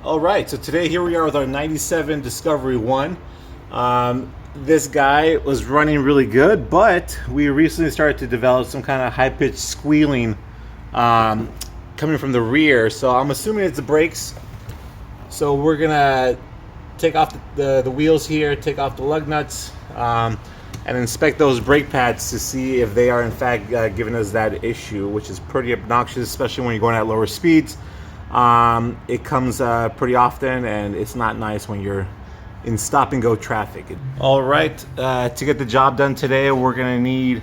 All right, so today here we are with our 97 Discovery 1. This guy was running really good, but we recently started to develop some kind of high-pitched squealing coming from the rear. So I'm assuming it's the brakes. So we're gonna take off the wheels here, take off the lug nuts, and inspect those brake pads to see if they are in fact giving us that issue, which is pretty obnoxious, especially when you're going at lower speeds. It comes pretty often, and it's not nice when you're in stop and go traffic. All right, to get the job done today, we're gonna need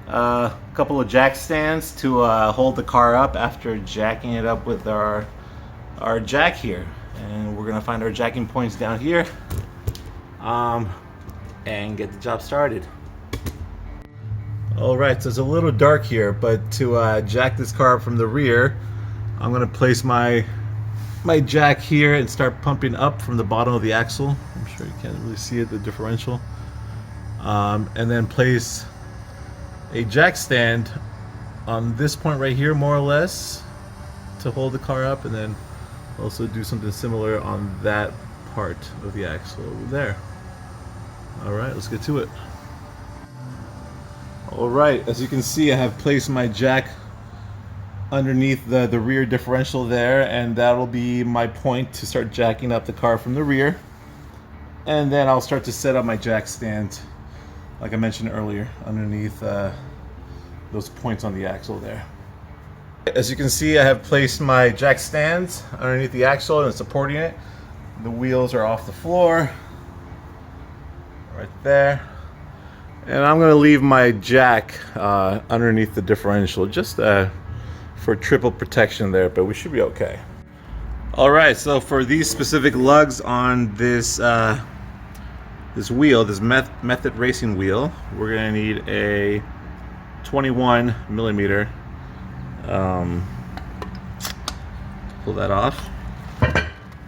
a couple of jack stands to hold the car up after jacking it up with our jack here. And we're gonna find our jacking points down here and get the job started. All right, so it's a little dark here, but to jack this car up from the rear, I'm gonna place my jack here and start pumping up from the bottom of the axle. I'm sure you can't really see it, the differential. And then place a jack stand on this point right here, more or less, to hold the car up, and then also do something similar on that part of the axle over there. All right, let's get to it. All right, as you can see, I have placed my jack underneath the rear differential there, and that'll be my point to start jacking up the car from the rear. And then I'll start to set up my jack stand, like I mentioned earlier, underneath those points on the axle there. As you can see, I have placed my jack stands underneath the axle and supporting it. The wheels are off the floor, right there. And I'm gonna leave my jack underneath the differential, just for triple protection there, but we should be okay. All right, so for these specific lugs on this this wheel, this Method Racing wheel, we're gonna need a 21 millimeter. Pull that off,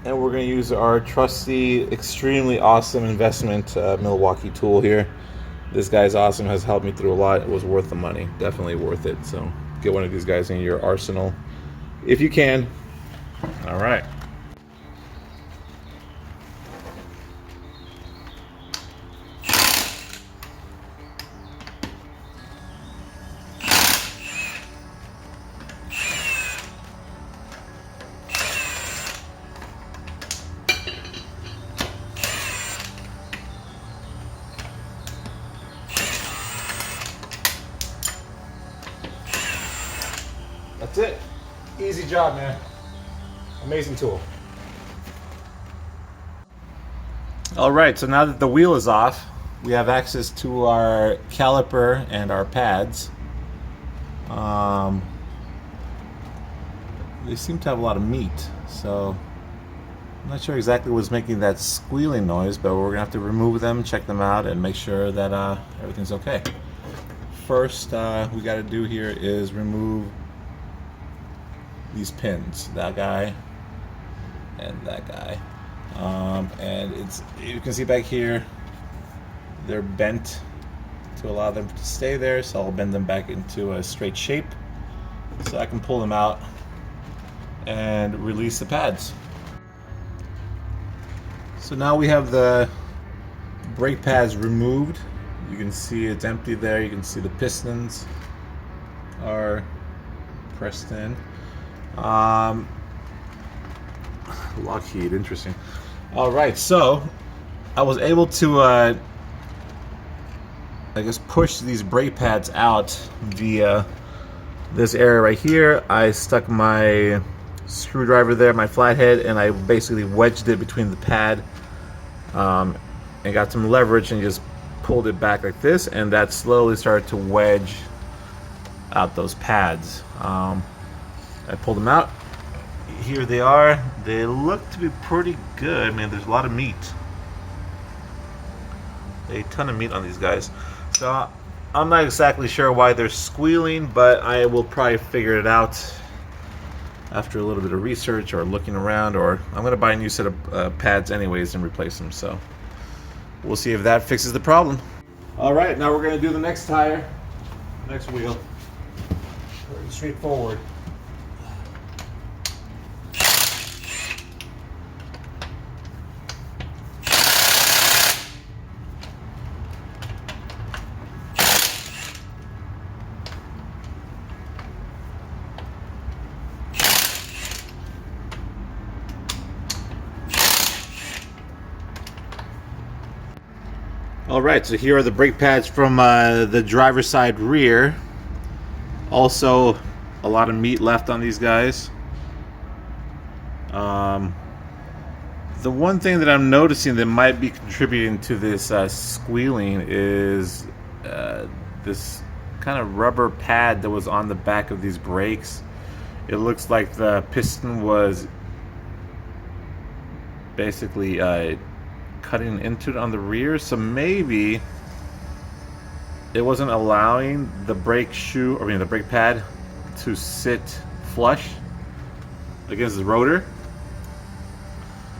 and we're gonna use our trusty, extremely awesome investment Milwaukee tool here. This guy's awesome, has helped me through a lot. It was worth the money, definitely worth it. So get one of these guys in your arsenal if you can. All right. That's it. Easy job, man. Amazing tool. All right, so now that the wheel is off, we have access to our caliper and our pads. They seem to have a lot of meat, so I'm not sure exactly what's making that squealing noise, but we're gonna have to remove them, check them out, and make sure that everything's okay. First, we gotta do here is remove these pins, that guy and that guy, and you can see back here they're bent to allow them to stay there, so I'll bend them back into a straight shape so I can pull them out and release the pads. So now we have the brake pads removed. You can see it's empty there. You can see the pistons are pressed in. Lockheed, interesting. All right, so I was able to I guess push these brake pads out via this area right here. I stuck my screwdriver there, my flathead, and I basically wedged it between the pad and got some leverage and just pulled it back like this, and that slowly started to wedge out those pads. I pulled them out. Here they are. They look to be pretty good. Man, there's a lot of meat. A ton of meat on these guys. So I'm not exactly sure why they're squealing, but I will probably figure it out after a little bit of research or looking around, or I'm going to buy a new set of pads anyways and replace them. So we'll see if that fixes the problem. All right, now we're going to do the next tire, next wheel. Pretty straightforward. All right, so here are the brake pads from the driver's side rear. Also, a lot of meat left on these guys. The one thing that I'm noticing that might be contributing to this squealing is this kind of rubber pad that was on the back of these brakes. It looks like the piston was basically cutting into it on the rear, so maybe it wasn't allowing the brake shoe, the brake pad to sit flush against the rotor.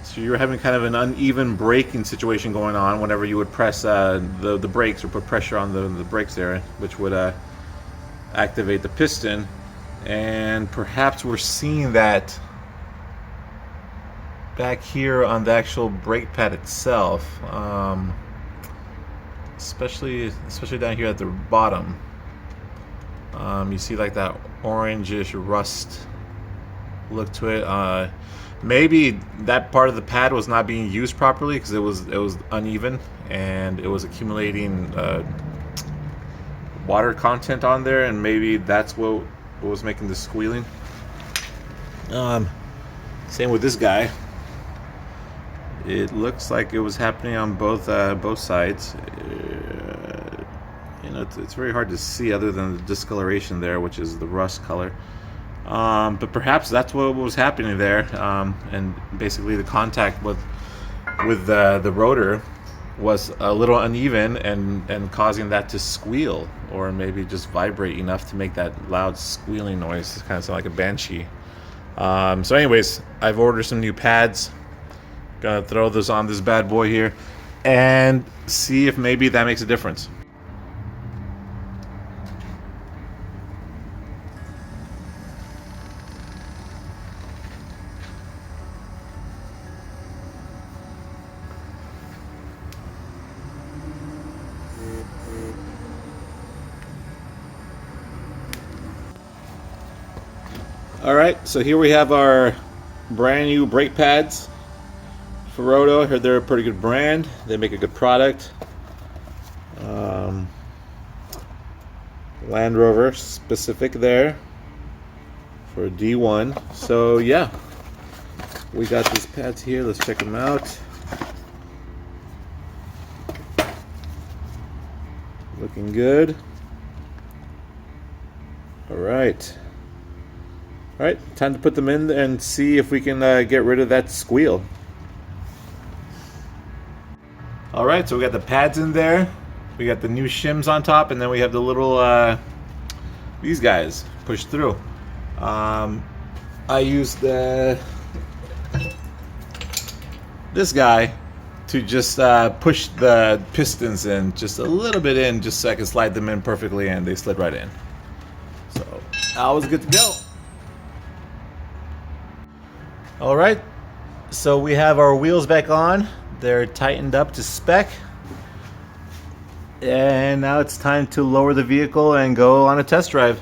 So you're having kind of an uneven braking situation going on whenever you would press the brakes or put pressure on the brakes there, which would activate the piston. And perhaps we're seeing that back here on the actual brake pad itself, especially down here at the bottom. You see like that orangish rust look to it. Maybe that part of the pad was not being used properly because it was uneven and it was accumulating water content on there, and maybe that's what was making the squealing. Same with this guy. It looks like it was happening on both sides. It's very hard to see other than the discoloration there, which is the rust color. But perhaps that's what was happening there, and basically the contact with the rotor was a little uneven and causing that to squeal, or maybe just vibrate enough to make that loud squealing noise. It kind of sound like a banshee. So anyways, I've ordered some new pads. Gonna throw those on this bad boy here and see if maybe that makes a difference. Alright, so here we have our brand new brake pads. Ferodo, I heard they're a pretty good brand. They make a good product. Land Rover specific there for D1. So yeah, we got these pads here. Let's check them out. Looking good. Alright, time to put them in and see if we can get rid of that squeal. Alright, so we got the pads in there, we got the new shims on top, and then we have the little these guys pushed through. I used this guy to just push the pistons in just a little bit in, just so I could slide them in perfectly, and they slid right in. So that was good to go. Alright, so we have our wheels back on. They're tightened up to spec. And now it's time to lower the vehicle and go on a test drive.